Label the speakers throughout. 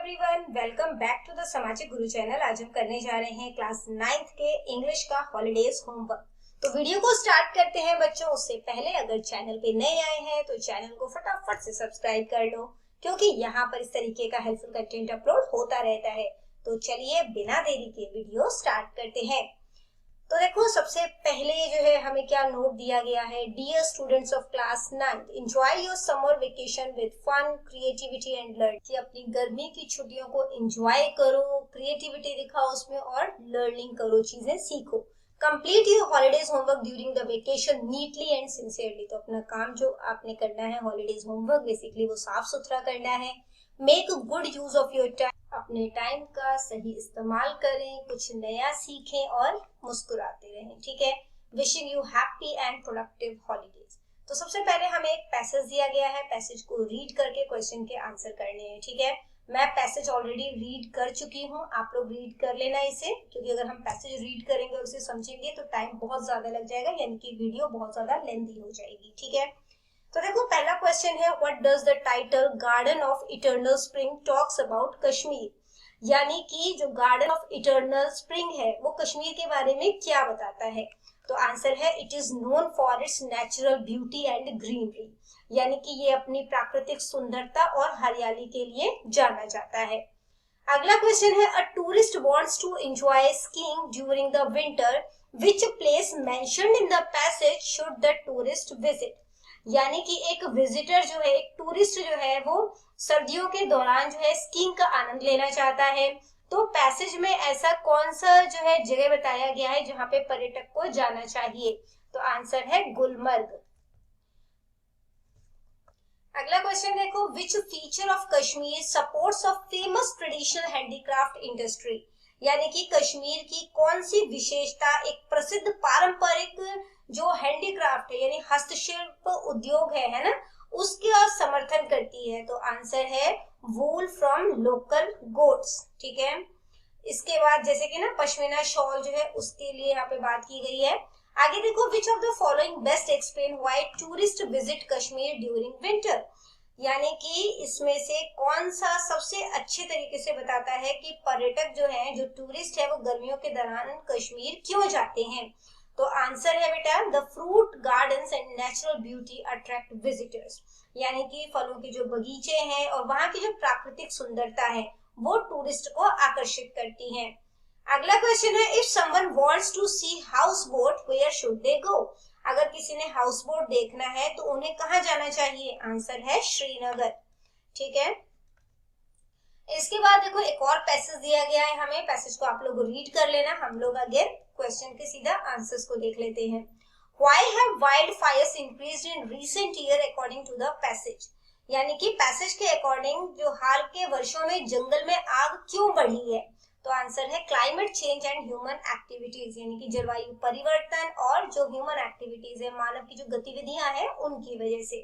Speaker 1: Everyone, welcome back to the Samajik Guru channel. आज हम करने जा रहे हैं क्लास 9th के इंग्लिश का हॉलीडेज होमवर्क। तो वीडियो को स्टार्ट करते हैं बच्चों। उससे पहले अगर चैनल पे नए आए हैं तो चैनल को फटाफट से सब्सक्राइब कर लो, क्योंकि यहाँ पर इस तरीके का हेल्पफुल कंटेंट अपलोड होता रहता है। तो चलिए बिना देरी के वीडियो स्टार्ट करते हैं। तो देखो, सबसे पहले जो है हमें क्या नोट दिया गया है। Dear students of class 9, enjoy your summer vacation with fun, creativity and learning. कि अपनी गर्मी की छुट्टियों को एंजॉय करो, क्रिएटिविटी दिखाओ उसमें और लर्निंग करो, चीजें सीखो। Complete your holidays homework during the vacation neatly and sincerely. तो अपना काम जो आपने करना है हॉलीडेज होमवर्क, बेसिकली वो साफ सुथरा करना है। Make good use of your time, अपने टाइम का सही इस्तेमाल करें, कुछ नया सीखें और मुस्कुराते रहें। ठीक है। Wishing you happy and productive holidays. तो सबसे पहले हमें एक पैसेज दिया गया है, पैसेज को रीड करके क्वेश्चन के आंसर करने हैं। ठीक है। मैं पैसेज ऑलरेडी रीड कर चुकी हूँ, आप लोग रीड कर लेना इसे, क्योंकि अगर हम पैसेज रीड करेंगे और उसे समझेंगे तो टाइम बहुत ज्यादा लग जाएगा, यानी कि वीडियो बहुत ज्यादा लेंथी हो जाएगी। ठीक है। तो देखो, पहला क्वेश्चन है, what does the title garden of eternal spring talks about Kashmir. यानी कि जो गार्डन ऑफ इटर्नल स्प्रिंग है वो कश्मीर के बारे में क्या बताता है। तो आंसर है, it is known for its natural beauty and greenery. यानी कि ये अपनी प्राकृतिक सुंदरता और हरियाली के लिए जाना जाता है। अगला क्वेश्चन है, a tourist wants to enjoy skiing during the winter, which place mentioned in the passage should the tourist visit. यानी कि एक विजिटर जो है, एक टूरिस्ट जो है, वो सर्दियों के दौरान जो है स्कीइंग का आनंद लेना चाहता है। तो पैसेज में ऐसा कौन सा जो है जगह बताया गया है जहां पे पर्यटक को जाना चाहिए। तो आंसर है गुलमर्ग। अगला क्वेश्चन देखो, which feature of Kashmir supports a famous traditional handicraft industry. यानी कि कश्मीर की कौन सी विशेषता एक प्रसिद्ध पारंपरिक जो हैंडीक्राफ्ट है यानी हस्तशिल्प उद्योग है ना, उसका समर्थन करती है। तो आंसर है वूल फ्रॉम लोकल गोट्स। ठीक है। इसके बाद जैसे कि ना पश्मीना शॉल जो है उसके लिए यहाँ पे बात की गई है। आगे देखो, which of the following best explain why tourist visit Kashmir during winter. यानी कि इसमें से कौन सा सबसे अच्छे तरीके से बताता है कि पर्यटक जो है, जो टूरिस्ट है, वो गर्मियों के दौरान कश्मीर क्यों जाते हैं। तो आंसर है बेटा, the fruit gardens and natural beauty attract visitors. यानी कि फलों के जो बगीचे हैं और वहां की जो प्राकृतिक सुंदरता है वो टूरिस्ट को आकर्षित करती है। अगला क्वेश्चन है, if someone wants to see house boat where should they go. अगर किसी ने हाउस बोट देखना है तो उन्हें कहाँ जाना चाहिए। आंसर है श्रीनगर। ठीक है। इसके बाद देखो, एक और पैसेज दिया गया है हमें, पैसेज को आप लोग रीड कर लेना। हम लोग अगेन क्वेश्चन के सीधा आंसर्स को देख लेते हैं। Why have wildfires increased in recent year according to the passage। यानी कि पैसेज के अकॉर्डिंग जो हाल के वर्षों में जंगल में आग क्यों बढ़ी है। तो आंसर है climate change and human activities. यानी कि जलवायु परिवर्तन और जो ह्यूमन एक्टिविटीज है, मानव की जो गतिविधियां हैं, उनकी वजह से।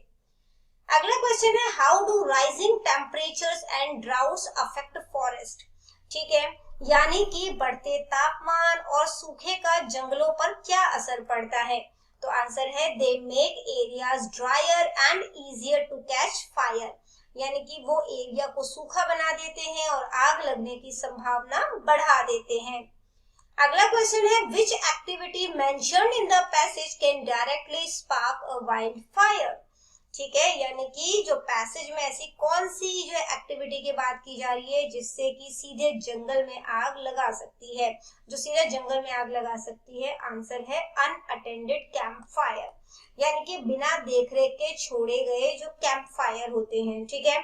Speaker 1: अगला क्वेश्चन है, how do rising temperatures and droughts affect forest. ठीक है। यानी कि बढ़ते तापमान और सूखे का जंगलों पर क्या असर पड़ता है। तो आंसर है, they make areas drier and easier to catch fire. यानी कि वो एरिया को सूखा बना देते हैं और आग लगने की संभावना बढ़ा देते हैं। अगला क्वेश्चन है, which activity mentioned in the passage can directly spark a wild fire. ठीक है। यानी कि जो पैसेज में ऐसी कौन सी जो एक्टिविटी की बात की जा रही है जिससे कि सीधे जंगल में आग लगा सकती है, जो सीधे जंगल में आग लगा सकती है। आंसर है अनअटेंडेड कैंप फायर। यानी कि बिना देखरेख के छोड़े गए जो कैंप फायर होते हैं। ठीक है।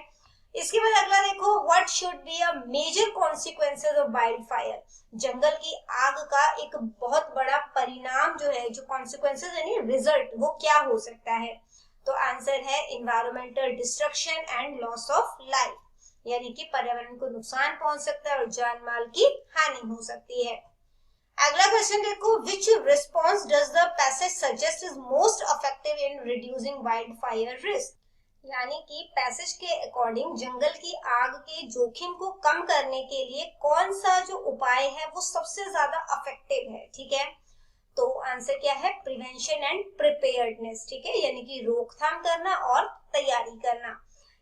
Speaker 1: इसके बाद अगला देखो, what should be a major consequences of wild fire. जंगल की आग का एक बहुत बड़ा परिणाम जो है, जो कॉन्सिक्वेंसेस यानी रिजल्ट, वो क्या हो सकता है। तो आंसर है environmental destruction and loss of life. यानी कि पर्यावरण को नुकसान पहुंच सकता है और जान माल की हानि हो सकती है। अगला क्वेश्चन देखो, which response does the passage suggest is most effective in reducing wild fire risk. यानी कि पैसेज के अकॉर्डिंग जंगल की आग के जोखिम को कम करने के लिए कौन सा जो उपाय है वो सबसे ज्यादा इफेक्टिव है। ठीक है। तो आंसर क्या है, प्रिवेंशन एंड प्रिपेयर्डनेस। ठीक है। यानी कि रोकथाम करना और तैयारी करना।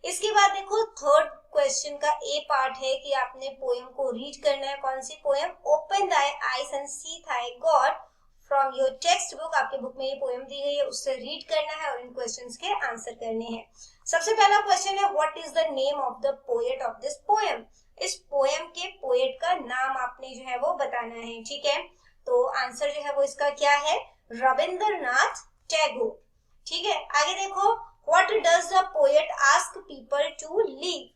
Speaker 1: इसके बाद देखो थर्ड क्वेश्चन का ए पार्ट है कि आपने पोएम को रीड करना है। कौन सी poem? Open thy eyes and see thy God from your text book. आपके बुक में ये पोएम दी गई है, उससे रीड करना है और इन क्वेश्चंस के आंसर करने हैं। सबसे पहला क्वेश्चन है what is the name of the poet of this poem. इस पोएम के पोएट का नाम आपने जो है वो बताना है, ठीक है। तो आंसर जो है वो इसका क्या है? रविंद्रनाथ टैगोर, ठीक है। आगे देखो what does the poet ask people to leave,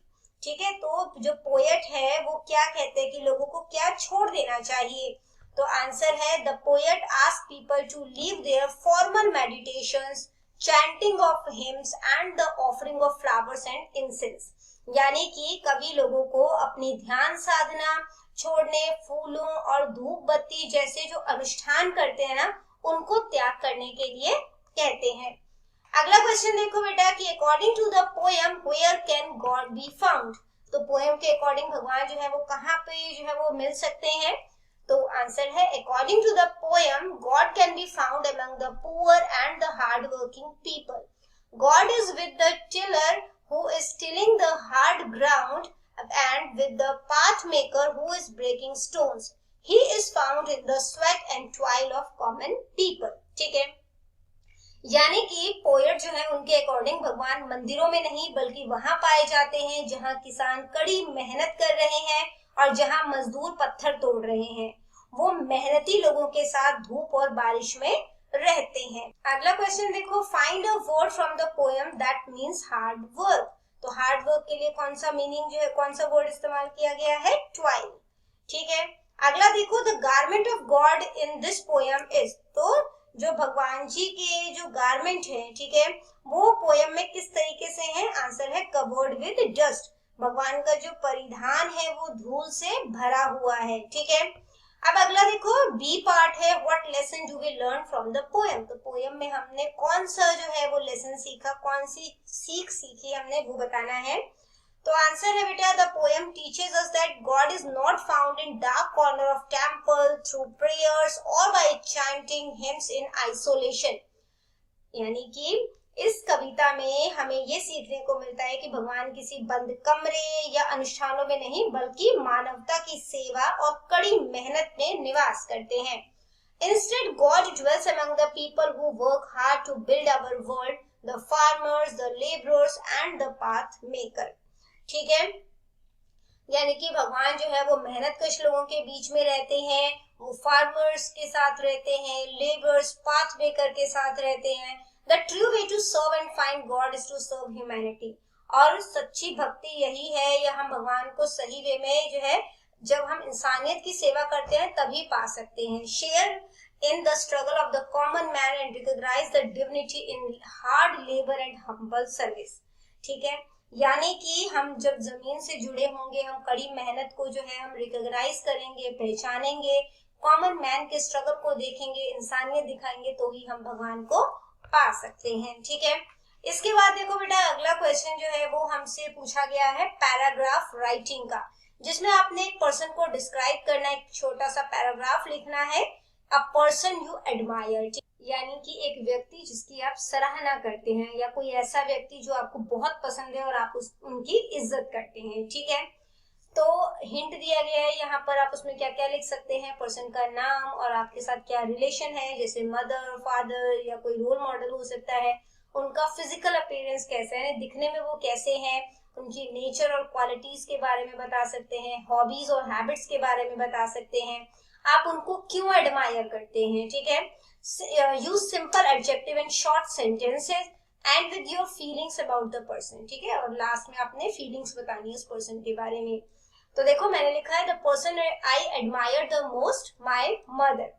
Speaker 1: ठीक है। तो जो पोएट है वो क्या कहते हैं कि लोगों को क्या छोड़ देना चाहिए। तो आंसर है the poet ask people to leave their formal meditations, chanting of hymns and the offering of flowers and incense. यानी कि कवि लोगों को अपनी ध्यान साधना छोड़ने, फूलों और धूप बत्ती जैसे जो अनुष्ठान करते हैं ना, उनको त्याग करने के लिए कहते हैं। अगला क्वेश्चन देखो बेटा कि according to the poem where can God be found. तो पोएम के अकॉर्डिंग भगवान जो है वो कहाँ पे जो है वो मिल सकते हैं। तो आंसर है according to the poem God can be found among the poor and the hard working people. God is with the tiller who is tilling the hard ground and with the path maker who is breaking stones. He is found in the sweat and toil of common people. ठीक है, यानी कि poet जो है उनके according भगवान मंदिरों में नहीं बल्कि वहां पाए जाते हैं जहां किसान कड़ी मेहनत कर रहे हैं और जहां मजदूर पत्थर तोड़ रहे हैं। वो मेहनती लोगों के साथ धूप और बारिश में रहते हैं। अगला क्वेश्चन देखो find a word from the poem that means hard work. तो हार्ड वर्क के लिए कौन सा मीनिंग जो है, कौन सा वर्ड इस्तेमाल किया गया है? ट्वाइल, ठीक है। अगला देखो the garment of God in this poem is. तो जो भगवान जी के जो गारमेंट है, ठीक है, वो पोएम में किस तरीके से है? आंसर है कवर्ड विद डस्ट। भगवान का जो परिधान है वो धूल से भरा हुआ है, ठीक है। अब अगला देखो बी पार्ट है what lesson do we learn from the poem. तो पोएम में हमने कौन सा जो है वो लेसन सीखा, कौन सी सीख सीखी हमने, वो बताना है। तो आंसर है बेटा the poem teaches us that God is not found in dark corner of temple through prayers और by chanting hymns in isolation. यानी कि इस कविता में हमें ये सीखने को मिलता है कि भगवान किसी बंद कमरे या अनुष्ठानों में नहीं बल्कि मानवता की सेवा और कड़ी मेहनत में निवास करते हैं। Instead, God dwells among the people who work hard to build our world, the farmers, the laborers and the path maker. ठीक है, यानी कि भगवान जो है वो मेहनतकश लोगों के बीच में रहते हैं, वो फार्मर्स के साथ रहते हैं, लेबर्स, पाथ मेकर के साथ रहते हैं। The true way to serve and find God is to serve humanity. और सच्ची भक्ति यही है, या हम भगवान को सही वे में जो है जब हम इंसानियत की सेवा करते हैं तभी पा सकते हैं। Share in the struggle of the common man and recognize the divinity in hard labor and humble service. ठीक है, यानी कि हम जब जमीन से जुड़े होंगे, हम कड़ी मेहनत को जो है हम रिकॉग्नाइज करेंगे, पहचानेंगे, कॉमन मैन के स्ट्रगल को देखेंगे, इंसानियत दिखाएंगे, तो ही हम भगवान को पा सकते हैं, ठीक है। इसके बाद देखो बेटा अगला क्वेश्चन जो है वो हमसे पूछा गया है पैराग्राफ राइटिंग का, जिसमें आपने एक पर्सन को डिस्क्राइब करना है, एक छोटा सा पैराग्राफ लिखना है। अ पर्सन यू एडमायर, यानी कि एक व्यक्ति जिसकी आप सराहना करते हैं, या कोई ऐसा व्यक्ति जो आपको बहुत पसंद है और आप उनकी इज्जत करते हैं, ठीक है। तो हिंट दिया गया है यहाँ पर, आप उसमें क्या क्या लिख सकते हैं, पर्सन का नाम और आपके साथ क्या रिलेशन है, जैसे मदर, फादर या कोई रोल मॉडल हो सकता है, उनका फिजिकल अपीयरेंस कैसा है, दिखने में वो कैसे हैं, उनकी नेचर और क्वालिटीज के बारे में बता सकते हैं, हॉबीज और हैबिट्स के बारे में बता सकते हैं, आप उनको क्यों एडमायर करते हैं, ठीक है। Use simple adjective and short sentences and with your feelings about the person, ठीक है। और लास्ट में आपने फीलिंग्स बतानी है उस पर्सन के बारे में। तो देखो मैंने लिखा है the person I admire the most my mother,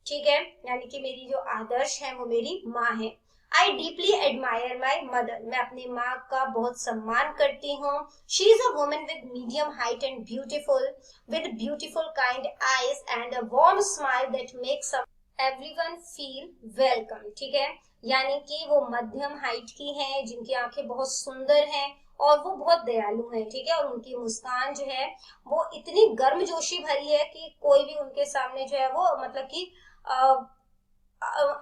Speaker 1: ठीक है, यानी कि मेरी जो आदर्श है वो मेरी माँ है। I deeply admire my mother, मैं अपनी माँ का बहुत सम्मान करती हूँ। She is a woman with medium height and beautiful, with beautiful kind eyes and a warm smile that makes everyone feel welcome, ठीक है, यानी कि वो मध्यम हाइट की हैं, जिनकी आंखें बहुत सुंदर हैं और वो बहुत दयालु हैं, ठीक है। और उनकी मुस्कान जो है वो इतनी गर्मजोशी भरी है कि कोई भी उनके सामने जो है वो मतलब कि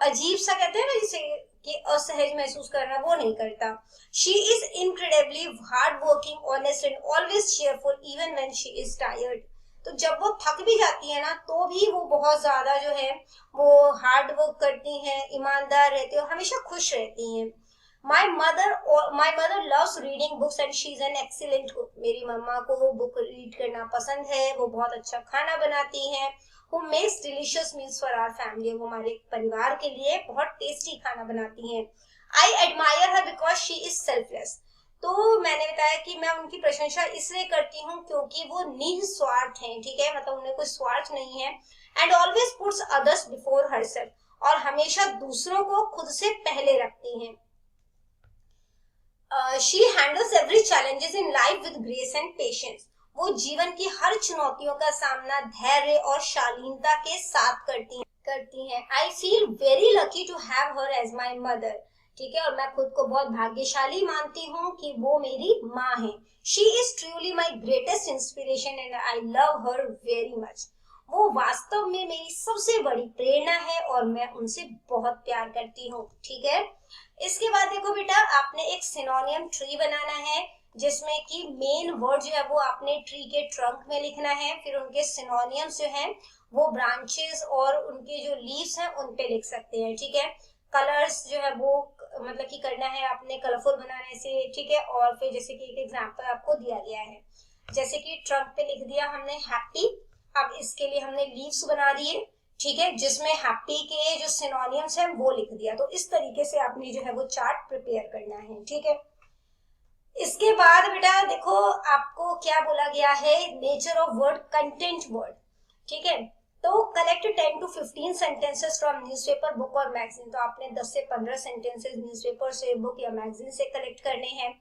Speaker 1: अजीब सा कहते हैं ना, जैसे कि असहज महसूस करना वो नहीं करता। She is incredibly hard working, honest and always cheerful even when she is tired. तो जब वो थक भी जाती है ना तो भी वो बहुत ज्यादा जो है वो हार्ड वर्क करती हैं, ईमानदार रहती है और हमेशा खुश रहती हैं। My mother loves reading books and she is an excellent cook. मेरी मम्मा को बुक रीड करना पसंद है, वो बहुत अच्छा खाना बनाती हैं। who makes delicious meals for our family, वो हमारे परिवार के लिए बहुत टेस्टी खाना बनाती हैं। I admire her because she is selfless। तो मैंने बताया कि मैं उनकी प्रशंसा इसलिए करती हूँ क्योंकि वो निस्वार्थ हैं, ठीक है, मतलब उन्हें कोई स्वार्थ नहीं है। And always puts others before herself, और हमेशा दूसरों को खुद से पहले रखती हैं। She handles every challenges in life with grace and patience. वो जीवन की हर चुनौतियों का सामना धैर्य और शालीनता के साथ करती हैं। I feel very lucky to have her as my mother, ठीक है, और मैं खुद को बहुत भाग्यशाली मानती हूँ कि वो मेरी माँ है। She is truly my greatest inspiration and I love her very much. वो वास्तव में मेरी सबसे बड़ी प्रेरणा है और मैं उनसे बहुत प्यार करती हूँ, ठीक है। इसके बाद देखो बेटा, आपने एक सिनोनियम ट्री बनाना है जिसमें कि मेन वर्ड जो है वो आपने ट्री के ट्रंक में लिखना है, फिर उनके सिनोनियम्स जो हैं वो ब्रांचेस और उनके जो लीव्स हैं उन पे लिख सकते हैं, ठीक है। कलर्स जो है वो मतलब कि करना है आपने कलरफुल बनाने से, ठीक है। और फिर जैसे कि एक एग्जांपल आपको दिया गया है, जैसे कि ट्रंक पे लिख दिया हमने हैप्पी, अब इसके लिए हमने लीव्स बना दिए, ठीक है, जिसमें हैप्पी के जो सिनोनियम्स हैं वो लिख दिया। तो इस तरीके से आपने जो है वो चार्ट प्रिपेयर करना है, ठीक है। इसके बाद बेटा देखो आपको क्या बोला गया है, nature of word, content word, ठीक है। तो collect 10 to 15 sentences from newspaper, book और मैगजीन। तो आपने 10 से 15 सेंटेंसेस न्यूज़पेपर से, बुक या मैगजीन से कलेक्ट करने हैं,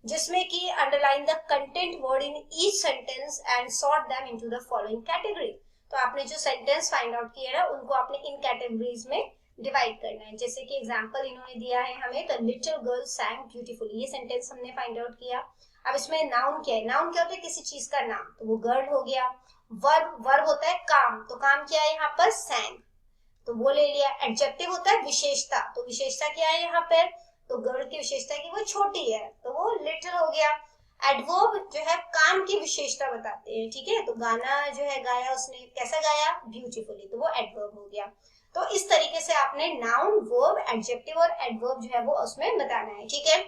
Speaker 1: जिसमें कि underline the content word in each sentence and sort them into the following category. तो आपने जो सेंटेंस फाइंड आउट किया ना उनको आपने इन कैटेगरीज में डिवाइड करना है। जैसे कि एग्जांपल इन्होंने दिया है हमें, the little girl sang beautifully, ये सेंटेंस हमने फाइंड आउट किया। अब इसमें नाउन क्या है, नाउन क्या होता है, किसी चीज का नाम, तो वो गर्ल हो गया। वर्ब होता है काम, तो काम क्या है यहाँ पर, sang, तो वो ले लिया। एडजेक्टिव होता है विशेषता, तो विशेषता क्या है यहाँ पर, तो गर्ल की विशेषता की वो छोटी है, तो वो लिटिल हो गया। एडवर्ब जो है काम की विशेषता बताते हैं, ठीक है, तो गाना जो है गाया उसने, कैसा गाया, ब्यूटीफुली, तो वो एडवर्ब हो गया। तो इस तरीके से आपने नाउन, वर्ब, एडजेक्टिव और एडवर्ब जो है वो उसमें बताना है, ठीक है।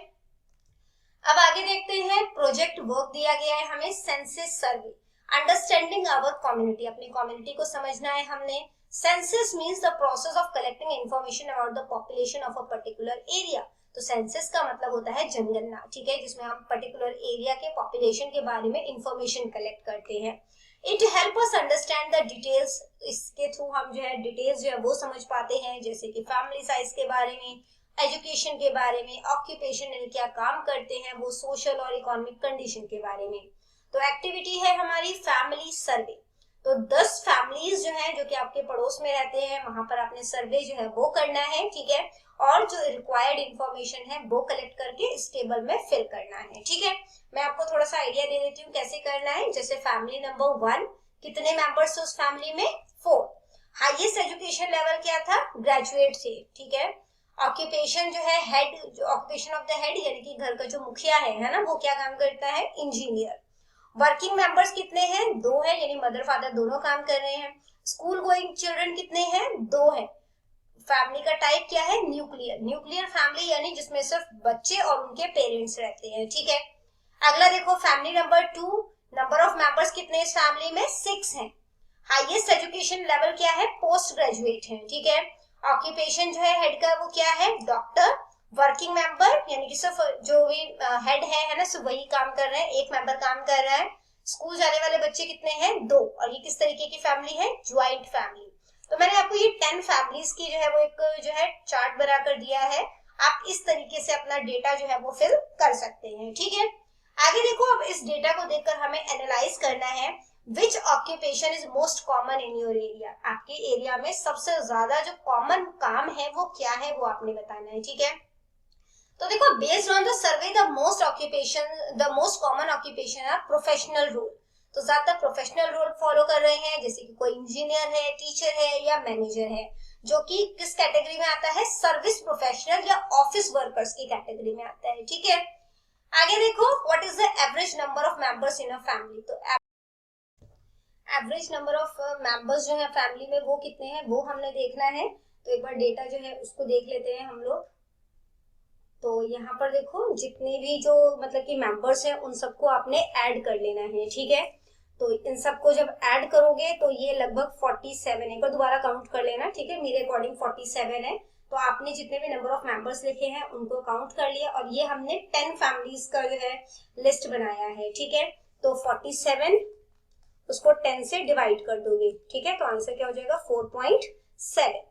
Speaker 1: अब आगे देखते हैं, प्रोजेक्ट वर्क दिया गया है हमें, census survey, understanding our community, अपनी कम्युनिटी को समझना है हमने। Census means the process of collecting information about the population of a particular area. तो सेंसस का मतलब होता है जनगणना, ठीक है, जिसमें हम पर्टिकुलर एरिया के पॉपुलेशन के बारे में इंफॉर्मेशन कलेक्ट करते हैं। It help us understand the details, इसके थ्रू हम जो है डिटेल्स जो है वो समझ पाते हैं, जैसे कि फैमिली साइज के बारे में, एजुकेशन के बारे में, ऑक्यूपेशन यानी क्या काम करते हैं वो, सोशल और इकोनॉमिक कंडीशन के बारे में। तो एक्टिविटी है हमारी फैमिली सर्वे। तो 10 फैमिलीज जो है जो कि आपके पड़ोस में रहते हैं वहां पर आपने सर्वे जो है वो करना है, ठीक है, और जो रिक्वायर्ड इंफॉर्मेशन है वो कलेक्ट करके इस टेबल में फिल करना है, ठीक है। मैं आपको थोड़ा सा आइडिया दे देती हूँ कैसे करना है। जैसे फैमिली नंबर 1, कितने मेंबर्स उस फैमिली में, 4। हाईएस्ट एजुकेशन लेवल क्या था, ग्रेजुएट थे, ठीक है। ऑक्यूपेशन जो है हेड, जो ऑक्यूपेशन ऑफ द हेड यानी कि घर का जो मुखिया है ना, वो क्या काम करता है, इंजीनियर। वर्किंग मेंबर्स कितने हैं, 2 है, यानी मदर फादर दोनों काम कर रहे हैं। स्कूल गोइंग चिल्ड्रन कितने हैं, 2 है। फैमिली का टाइप क्या है, न्यूक्लियर, न्यूक्लियर फैमिली यानी जिसमें सिर्फ बच्चे और उनके पेरेंट्स रहते हैं, ठीक है। अगला देखो family number 2, number of members कितने इस फैमिली में, 6 हैं। हाईएस्ट एजुकेशन लेवल क्या है, पोस्ट ग्रेजुएट है, ठीक है। ऑक्यूपेशन जो है हेड का वो क्या है, डॉक्टर। वर्किंग मेंबर यानी कि सिर्फ जो भी हेड है ना, सिर्फ वही काम कर रहे हैं, एक मेंबर काम कर रहा है। स्कूल जाने वाले बच्चे कितने हैं, 2, और ये किस तरीके की फैमिली है, ज्वाइंट फैमिली। तो मैंने आपको ये 10 फैमिलीज की जो है वो एक जो है चार्ट बनाकर दिया है, आप इस तरीके से अपना डेटा जो है वो फिल कर सकते हैं, ठीक है। आगे देखो, अब इस डेटा को देखकर हमें एनालाइज करना है, which occupation is most common in your area, आपके एरिया में सबसे ज्यादा जो कॉमन काम है वो क्या है वो आपने बताना है, ठीक है। तो देखो, based on the survey the most common occupation है प्रोफेशनल रोल। तो ज्यादातर प्रोफेशनल रोल फॉलो कर रहे हैं, जैसे कि कोई इंजीनियर है, टीचर है या मैनेजर है, जो कि किस कैटेगरी में आता है, सर्विस प्रोफेशनल या ऑफिस वर्कर्स की कैटेगरी में आता है। ठीक है, आगे देखो, what is the average number of members in a family. तो एवरेज नंबर ऑफ मेंबर्स जो है फैमिली में वो कितने हैं वो हमने देखना है। तो एक बार डेटा जो है उसको देख लेते हैं हम लोग। तो यहाँ पर देखो, जितने भी जो मतलब कि मेंबर्स हैं उन सबको आपने ऐड कर लेना है। ठीक है, तो इन सबको जब ऐड करोगे तो ये लगभग 47 है। एक बार दोबारा काउंट कर लेना। ठीक है, मेरे अकॉर्डिंग 47 है। तो आपने जितने भी नंबर ऑफ मेंबर्स लिखे हैं उनको काउंट कर लिया, और ये हमने 10 फैमिलीज का जो है लिस्ट बनाया है। ठीक है, तो 47 उसको 10 से डिवाइड कर दोगे। ठीक है, तो आंसर क्या हो जाएगा, 4.7।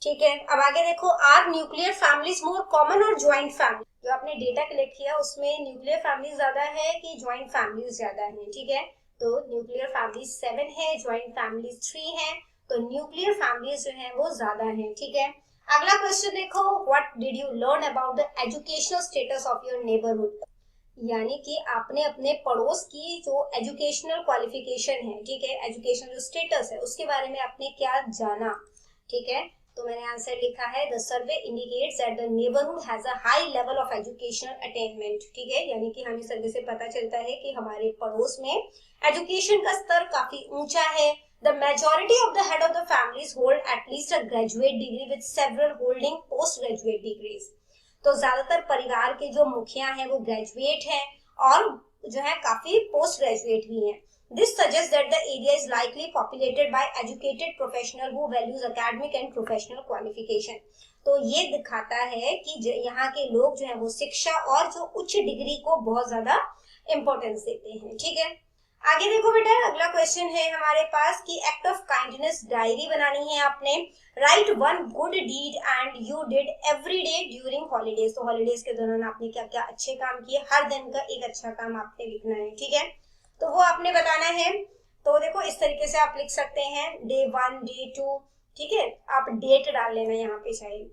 Speaker 1: ठीक है, अब आगे देखो, are nuclear families more common or joint family. जो आपने डेटा कलेक्ट किया उसमें न्यूक्लियर फैमिली ज्यादा है कि ज्वाइंट फैमिलीज ज्यादा है। ठीक है, तो न्यूक्लियर फैमिलीज 7 है, ज्वाइंट फैमिलीज 3 है, तो न्यूक्लियर फैमिलीज जो है वो ज्यादा है। ठीक है, अगला क्वेश्चन देखो, what did you learn about the educational status of your neighbourhood. यानी कि आपने अपने पड़ोस की जो एजुकेशनल क्वालिफिकेशन है, ठीक है, एजुकेशनल जो स्टेटस है उसके बारे में आपने क्या जाना। ठीक है, तो मैंने आंसर लिखा है, the survey indicates that the neighbourhood has a high level of educational attainment. ठीक है, यानी कि हमें सर्वे से पता चलता है कि हमारे पड़ोस में एजुकेशन का स्तर काफी ऊंचा है। The majority of the head of the families hold at least a graduate degree with several holding post graduate degrees. तो ज्यादातर परिवार के जो मुखिया हैं वो ग्रेजुएट हैं और जो है काफी पोस्ट ग्रेजुएट भी हैं। This suggests that the area is likely populated by educated professional who values academic and professional qualification. तो ये दिखाता है कि यहाँ के लोग जो है वो शिक्षा और जो उच्च डिग्री को बहुत ज्यादा इम्पोर्टेंस देते हैं। ठीक है, आगे देखो बेटा, अगला क्वेश्चन है हमारे पास कि एक्ट ऑफ काइंडनेस डायरी बनानी है आपने। Write one good deed and you did every day during holidays. तो हॉलीडेज के दौरान आपने क्या क्या अच्छे काम किए, हर दिन का एक अच्छा काम आपने लिखना है। ठीक है, तो वो आपने बताना है। तो देखो, इस तरीके से आप लिख सकते हैं, डे 1, डे 2। ठीक है, आप डेट डाल लेना यहाँ पे चाहिए।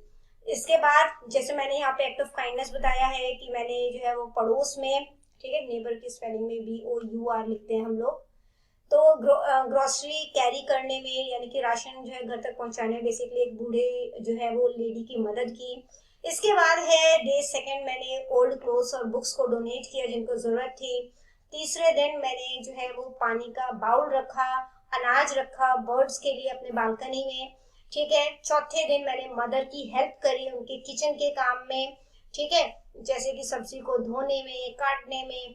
Speaker 1: इसके बाद जैसे मैंने यहाँ पे एक्ट ऑफ काइंडनेस बताया है कि मैंने जो है वो पड़ोस में, ठीक है, नेबर की स्पेलिंग में BOUR लिखते हैं हम लोग। तो ग्रोसरी कैरी करने में, यानी कि राशन जो है घर तक पहुंचाने में बेसिकली एक बूढ़े जो है वो लेडी की मदद की। इसके बाद है डे 2, मैंने ओल्ड क्लोथ्स और बुक्स को डोनेट किया जिनको जरूरत थी। तीसरे दिन मैंने जो है वो पानी का बाउल रखा, अनाज रखा बर्ड्स के लिए अपने बालकनी में। ठीक है, चौथे दिन मैंने मदर की हेल्प करी उनके किचन के काम में। ठीक है, जैसे कि सब्जी को धोने में, काटने में।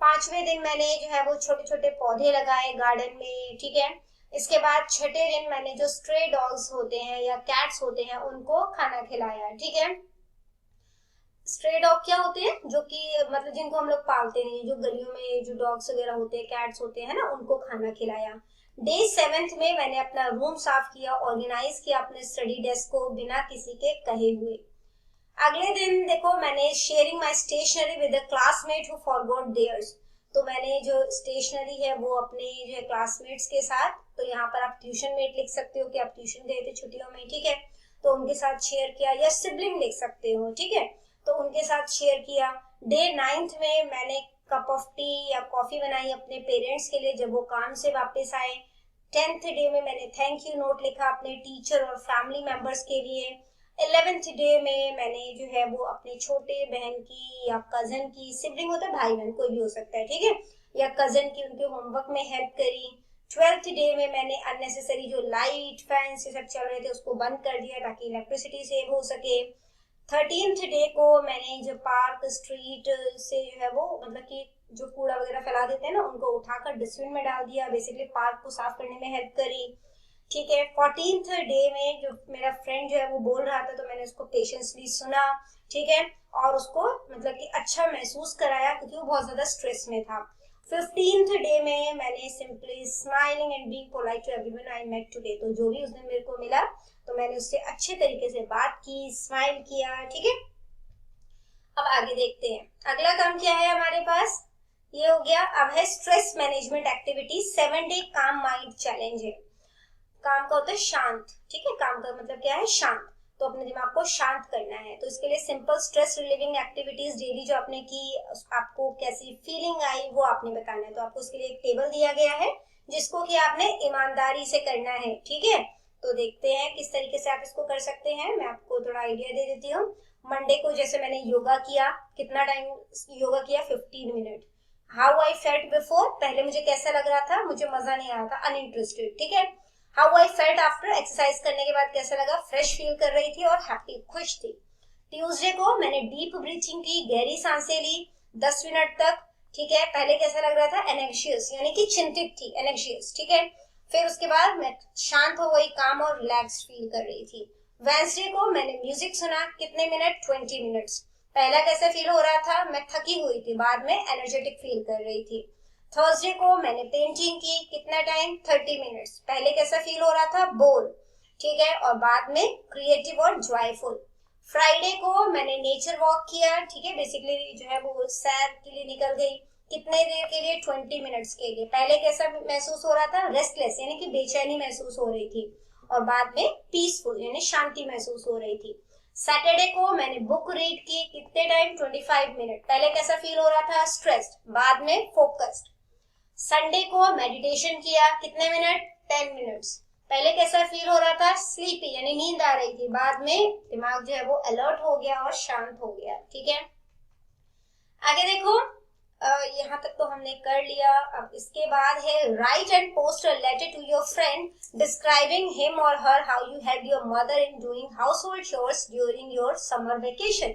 Speaker 1: पांचवें दिन मैंने जो है वो छोटे छोटे पौधे लगाए गार्डन में। ठीक है, इसके बाद छठे दिन मैंने जो स्ट्रे डॉग्स होते हैं या कैट्स होते हैं उनको खाना खिलाया। ठीक है, स्ट्रे डॉग क्या होते हैं, जो कि मतलब जिनको हम लोग पालते नहीं, जो गलियों में जो डॉग्स वगैरह होते हैं, कैट्स होते हैं ना, उनको खाना खिलाया। डे 7 में मैंने अपना रूम साफ किया, ऑर्गेनाइज किया अपने स्टडी डेस्क को बिना किसी के कहे हुए। अगले दिन देखो, मैंने sharing my stationery with a classmate who forgot theirs. तो मैंने जो स्टेशनरी है वो अपने जो है क्लासमेट्स के साथ, तो यहाँ पर आप ट्यूशन मेट लिख सकते हो कि आप ट्यूशन गए थे छुट्टियों में। ठीक है, तो उनके साथ शेयर किया, या सिबलिंग लिख सकते हो। ठीक है, तो उनके साथ शेयर किया। डे 9 में मैंने कप ऑफ टी या कॉफी बनाई अपने पेरेंट्स के लिए जब वो काम से वापस आए। 10th डे में मैंने थैंक यू नोट लिखा अपने टीचर और फैमिली मेंबर्स के लिए। 11th डे में मैंने जो है वो अपने छोटे बहन की या कजन की, सिबलिंग होता है भाई बहन कोई भी हो सकता है, ठीक है, या कजन की उनके होमवर्क में हेल्प करी। 12th डे में मैंने अननेसेसरी जो लाइट फैंस ये सब चल रहे थे उसको बंद कर दिया ताकि इलेक्ट्रिसिटी सेव हो सके। 13th डे को मैंने जो पार्क स्ट्रीट से जो है वो मतलब कि जो कूड़ा वगैरह फैला देते हैं ना उनको उठाकर डस्टबिन में डाल दिया, बेसिकली पार्क को साफ करने में हेल्प करी। ठीक है, 14th डे में जो मेरा फ्रेंड जो है वो बोल रहा था तो मैंने उसको पेशेंसली सुना। ठीक है, और उसको मतलब कि अच्छा महसूस कराया क्योंकि वो बहुत ज्यादा स्ट्रेस में था। 15th डे में मैंने simply smiling and being polite to everyone I met today. तो जो भी उस दिन मेरे को मिला तो मैंने उससे अच्छे तरीके से बात की, स्माइल किया। ठीक है, अब आगे देखते हैं अगला काम क्या है हमारे पास। ये हो गया। अब है स्ट्रेस मैनेजमेंट एक्टिविटी 7 डे काम माइंड चैलेंज है। काम का होता है शांत। ठीक है, काम का मतलब क्या है, शांत। तो अपने दिमाग को शांत करना है। तो इसके लिए simple stress relieving activities daily जो आपने की, आपको कैसी फीलिंग आई वो आपने बताना है। तो आपको उसके लिए एक टेबल दिया गया है जिसको कि आपने ईमानदारी से करना है, ठीक है। तो देखते हैं किस तरीके से आप इसको कर सकते हैं। मैं आपको थोड़ा आइडिया दे देती हूँ। मंडे को जैसे मैंने योगा किया, कितना टाइम योगा किया, 15 minute. How I felt before, पहले मुझे कैसा लग रहा था, मुझे मजा नहीं आ रहा था, अनइंटरेस्टेड, ठीक है। How I felt after, exercise करने के बाद कैसा लगा, फ्रेश फील कर रही थी और हैप्पी, खुश थी। ट्यूसडे को मैंने डीप ब्रीथिंग की, गहरी सांसें ली 10 मिनट तक, ठीक है। पहले कैसा लग रहा था, एनेक्शियस, यानी कि चिंतित थी, एनेक्शियस, ठीक है। फिर उसके बाद मैं शांत हो गई, काम और रिलैक्स फील कर रही थी। वेंसडे को मैंने म्यूजिक सुना, कितने मिनट, 20 मिनट्स। पहला कैसा फील हो रहा था, मैं थकी हुई थी, बाद में एनर्जेटिक फील कर रही थी। थर्सडे को मैंने पेंटिंग की, कितना टाइम, 30 मिनट्स। पहले कैसा फील हो रहा था, बोर, ठीक है, और बाद में क्रिएटिव और जॉयफुल। फ्राइडे को मैंने नेचर वॉक किया, ठीक है, बेसिकली जो है वो सैर के लिए निकल गई, कितने देर के लिए, 20 मिनट्स के लिए। पहले कैसा महसूस हो रहा था, रेस्टलेस, यानी कि बेचैनी महसूस हो रही थी, और बाद में पीसफुल, यानी शांति महसूस हो रही थी। सैटरडे को मैंने बुक रीड की, कितने टाइम, 25 मिनट। पहले कैसा फील हो रहा था, स्ट्रेस्ड, बाद में फोकस्ड। संडे को मेडिटेशन किया, कितने मिनट, 10 मिनट्स। पहले कैसा फील हो रहा था, स्लीपी, यानी नींद आ रही थी, बाद में दिमाग जो है वो अलर्ट हो गया और शांत हो गया, ठीक है। आगे देखो, यहाँ तक तो हमने कर लिया। अब इसके बाद है write and post a letter to your friend describing him और her how you help your mother in doing household chores during your summer vacation.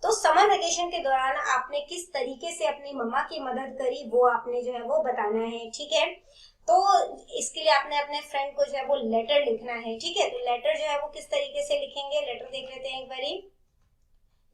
Speaker 1: तो समर वेकेशन के दौरान आपने किस तरीके से अपनी मम्मा की मदद करी वो आपने जो है वो बताना है, ठीक है। तो इसके लिए आपने अपने फ्रेंड को जो है वो लेटर लिखना है, ठीक है। तो लेटर जो है वो किस तरीके से लिखेंगे, लेटर देख लेते हैं एक बारी।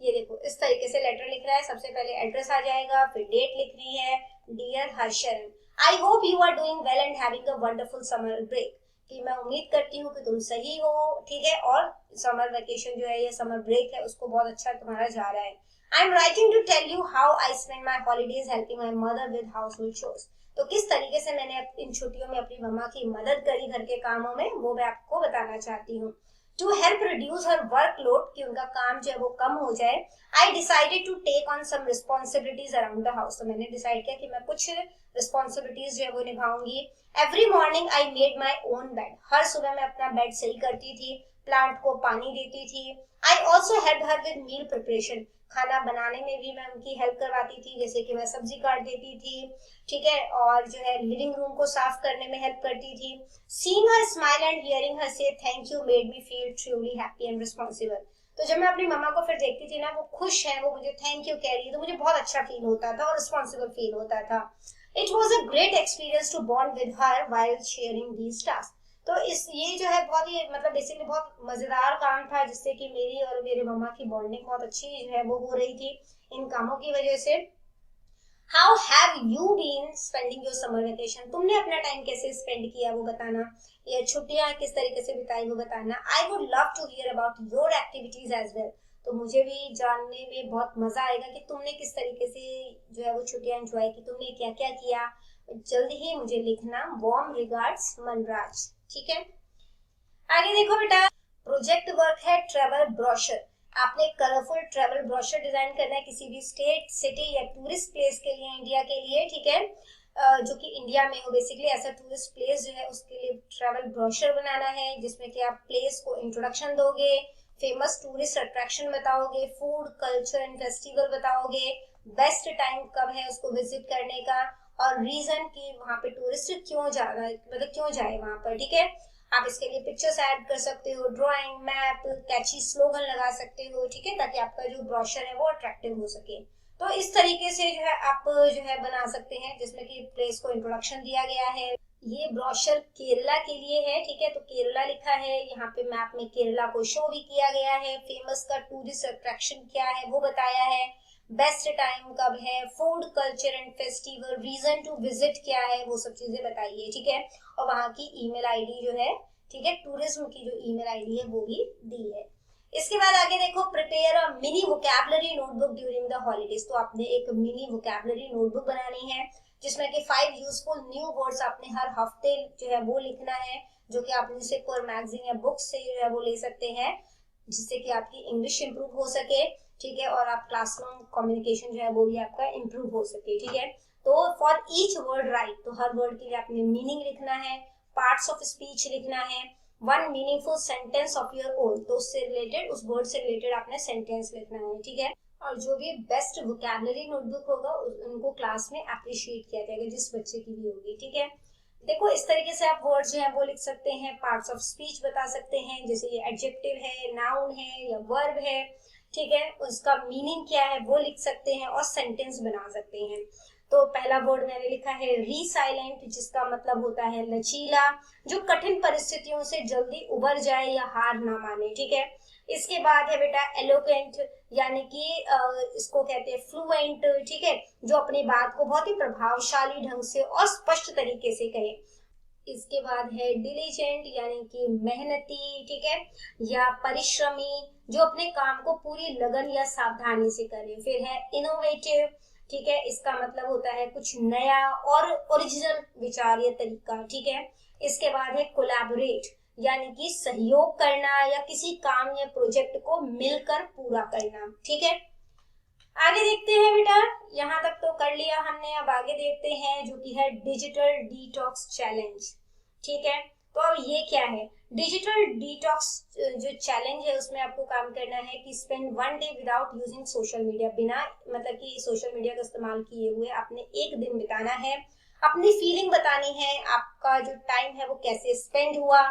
Speaker 1: ये देखो इस तरीके से लेटर लिख रहा है। सबसे पहले एड्रेस आ जाएगा, फिर डेट लिखनी है, dear Harshal, I hope you are doing well and having a wonderful summer break, कि मैं उम्मीद करती हूँ कि तुम सही हो, ठीक है, और समर वेकेशन जो है, ये समर ब्रेक है, उसको बहुत अच्छा तुम्हारा जा रहा है। I am writing to tell you how I spend my holidays helping my mother with house hold chores. तो किस तरीके से मैंने इन छुट्टियों में अपनी मम्मा की मदद करी घर के कामों में, वो मैं आपको बताना चाहती हूँ। To help reduce her workload, कि उनका काम जो है वो कम हो जाए, I decided to take on some responsibilities around the house. तो मैंने डिसाइड किया कि मैं कुछ रिस्पॉन्सिबिलिटीज जो है वो निभाऊंगी। Every morning I made my own bed, हर सुबह मैं अपना बेड सही करती थी, प्लांट को पानी देती थी। I also help her with meal preparation, खाना बनाने में भी मैं उनकी हेल्प करवाती थी, जैसे कि मैं सब्जी काट देती थी, ठीक है, और जो है लिविंग रूम को साफ करने में हेल्प करती थी। Seeing her smile and hearing her say thank you made me feel truly happy and responsible. तो जब मैं अपनी मम्मा को फिर देखती थी ना, वो खुश है, वो मुझे थैंक यू कह रही है, तो मुझे बहुत अच्छा फील होता था और रिस्पॉन्सिबल फील होता था। It was a great experience to bond with her while sharing these task. तो इस ये जो है बहुत ही मतलब बेसिकली बहुत मजेदार काम था, जिससे कि मेरी और मेरे मम्मा की बॉन्डिंग बहुत अच्छी जो है वो हो रही थी इन कामों की वजह से। How have you been spending your summer vacation, तुमने अपना टाइम कैसे स्पेंड किया वो बताना, या छुट्टियां किस तरीके से बिताई वो बताना। I would love to hear about your activities as well, तो मुझे भी जानने में बहुत मजा आएगा कि तुमने किस तरीके से जो है वो छुट्टियां एंजॉय की, तुमने क्या क्या किया। जल्दी ही मुझे लिखना। वार्म रिगार्ड्स मनराज, ठीक है। आगे देखो बेटा, प्रोजेक्ट वर्क है ट्रेवल ब्रोशर। आपने कलरफुल ट्रेवल ब्रोशर डिजाइन करना है किसी भी स्टेट, सिटी या टूरिस्ट प्लेस के लिए, इंडिया के लिए, ठीक है, जो कि इंडिया में हो बेसिकली, ऐसा टूरिस्ट प्लेस जो है उसके लिए ट्रेवल ब्रोशर बनाना है, जिसमें कि आप प्लेस को इंट्रोडक्शन दोगे, फेमस टूरिस्ट अट्रैक्शन बताओगे, फूड कल्चर एंड फेस्टिवल बताओगे, बेस्ट टाइम कब है उसको विजिट करने का, और रीजन कि वहाँ पे टूरिस्ट क्यों जाना, मतलब क्यों जाए वहां पर, ठीक है। आप इसके लिए पिक्चर्स ऐड कर सकते हो, ड्राइंग, मैप, कैची स्लोगन लगा सकते हो, ठीक है, ताकि आपका जो ब्रोशर है वो अट्रैक्टिव हो सके। तो इस तरीके से जो है आप जो है बना सकते हैं, जिसमें कि प्लेस को इंट्रोडक्शन दिया गया है। ये ब्रोशर केरला के लिए है, ठीक है, तो केरला लिखा है यहाँ पे, मैप में केरला को शो भी किया गया है, फेमस का टूरिस्ट अट्रैक्शन क्या है वो बताया है, बेस्ट टाइम कब है, food culture and festival, reason to visit क्या है, वो सब चीजें बताइए, ठीक है, और वहां की ईमेल आईडी जो है, ठीक है, टूरिज्म की जो ईमेल आईडी है वो भी दी है। इसके बाद आगे देखो, prepare a mini vocabulary notebook during the holidays. तो आपने एक मिनी वोकैबुलरी नोटबुक बनानी है, जिसमें कि 5 यूजफुल न्यू वर्ड्स आपने हर हफ्ते जो है वो लिखना है, जो कि आप न्यूज़पेपर, मैगजीन या बुक से जो है वो ले सकते हैं। जिससे कि आपकी इंग्लिश इंप्रूव हो सके, ठीक है, और आप क्लासरूम कम्युनिकेशन जो है वो भी आपका इंप्रूव हो सके, ठीक है। तो फॉर ईच वर्ड राइट, तो हर वर्ड के लिए आपने मीनिंग लिखना है, पार्ट्स ऑफ स्पीच लिखना है, one meaningful sentence of your own, तो उससे रिलेटेड, उस वर्ड से रिलेटेड आपने सेंटेंस लिखना है, ठीक है। और जो भी बेस्ट वोकैबुलरी नोटबुक होगा उनको क्लास में अप्रिशिएट किया जाएगा, जिस बच्चे की भी होगी, ठीक है। देखो इस तरीके से आप वर्ड्स जो है वो लिख सकते हैं, पार्ट्स ऑफ स्पीच बता सकते हैं, जैसे ये एडजेक्टिव है, नाउन है या वर्ब है, ठीक है, उसका मीनिंग क्या है वो लिख सकते हैं और सेंटेंस बना सकते हैं। तो पहला वर्ड मैंने लिखा है रिसाइलेंट, जिसका मतलब होता है लचीला, जो कठिन परिस्थितियों से जल्दी उबर जाए या हार ना माने, ठीक है। इसके बाद है बेटा एलोक्वेंट, यानी कि इसको कहते हैं फ्लुएंट, ठीक है, जो अपनी बात को बहुत ही प्रभावशाली ढंग से और स्पष्ट तरीके से कहे। इसके बाद है डिलीजेंट, यानी कि मेहनती, ठीक है, या परिश्रमी, जो अपने काम को पूरी लगन या सावधानी से करे। फिर है इनोवेटिव, ठीक है, इसका मतलब होता है कुछ नया और ओरिजिनल विचार या तरीका, ठीक है। इसके बाद है कोलैबोरेट, यानी कि सहयोग करना या किसी काम या प्रोजेक्ट को मिलकर पूरा करना, ठीक है। आगे देखते हैं बेटा, यहाँ तक तो कर लिया हमने, अब आगे देखते हैं जो कि है डिजिटल डिटॉक्स चैलेंज, ठीक है। तो अब ये क्या है, डिजिटल डिटॉक्स जो चैलेंज है उसमें आपको काम करना है कि spend 1 day without using social media, बिना मतलब कि सोशल मीडिया का इस्तेमाल किए हुए आपने एक दिन बिताना है, अपनी फीलिंग बतानी है, आपका जो टाइम है वो कैसे स्पेंड हुआ,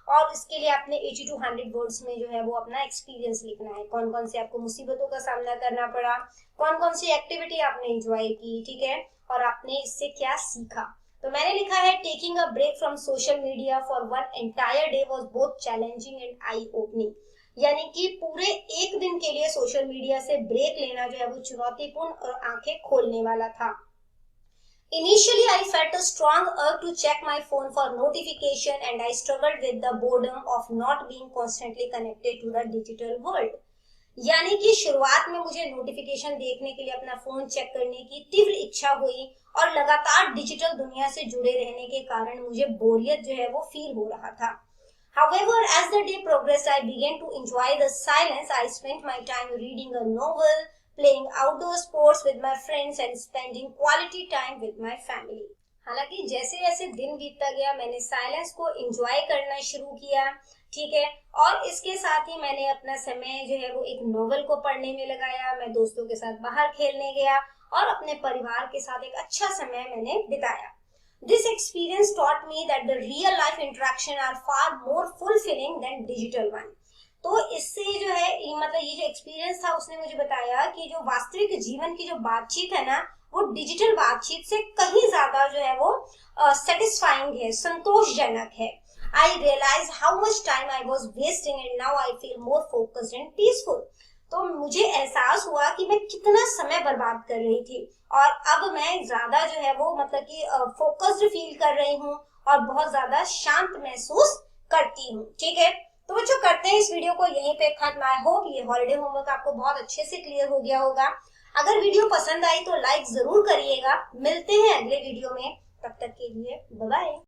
Speaker 1: और इसके लिए आपने 80 to 100 वर्ड्स में जो है वो अपना एक्सपीरियंस लिखना है, कौन कौन से आपको मुसीबतों का सामना करना पड़ा, कौन कौन सी एक्टिविटी आपने एंजॉय की, ठीक है, और आपने इससे क्या सीखा। तो मैंने लिखा है taking a break from social media for 1 entire day was both challenging and eye opening, यानी कि पूरे एक दिन के लिए सोशल मीडिया से ब्रेक लेना जो है वो चुनौतीपूर्ण और आंखें खोलने वाला था। Initially, I felt a strong urge to check my phone for notification and I struggled with the boredom of not being constantly connected to the digital world. यानी कि शुरुआत में मुझे नोटिफिकेशन देखने के लिए अपना फोन चेक करने की तीव्र इच्छा हुई और लगातार डिजिटल दुनिया से जुड़े रहने के कारण मुझे बोरियत जो है वो फील हो रहा था। However, as the day progressed, I began to enjoy the silence. I spent my time reading a novel, playing outdoor sports with my friends and spending quality time with my family. हालांकि जैसे जैसे दिन बीतता गया मैंने silence को enjoy करना शुरू किया, ठीक है, और इसके साथ ही मैंने अपना समय जो है वो एक नोवेल को पढ़ने में लगाया, मैं दोस्तों के साथ बाहर खेलने गया और अपने परिवार के साथ एक अच्छा समय मैंने बिताया। This experience taught me that the real life interaction are far more fulfilling than digital one. तो इससे जो है मतलब ये जो एक्सपीरियंस था उसने मुझे बताया कि जो वास्तविक जीवन की जो बातचीत है ना वो डिजिटल बातचीत से कहीं ज्यादा जो है वो सेटिस्फाइंग है, संतोषजनक है। I realise how much time I was wasting and now I feel more focused and peaceful. तो मुझे एहसास हुआ कि मैं कितना समय बर्बाद कर रही थी और अब मैं ज्यादा जो है वो मतलब कि फोकस्ड फील कर रही हूँ और बहुत ज्यादा शांत महसूस करती हूँ, ठीक है। तो बच्चों करते हैं इस वीडियो को यहीं पे खत्म। आई होप ये हॉलिडे होमवर्क आपको बहुत अच्छे से क्लियर हो गया होगा। अगर वीडियो पसंद आई तो लाइक जरूर करिएगा। मिलते हैं अगले वीडियो में, तब तक के लिए बाय बाय।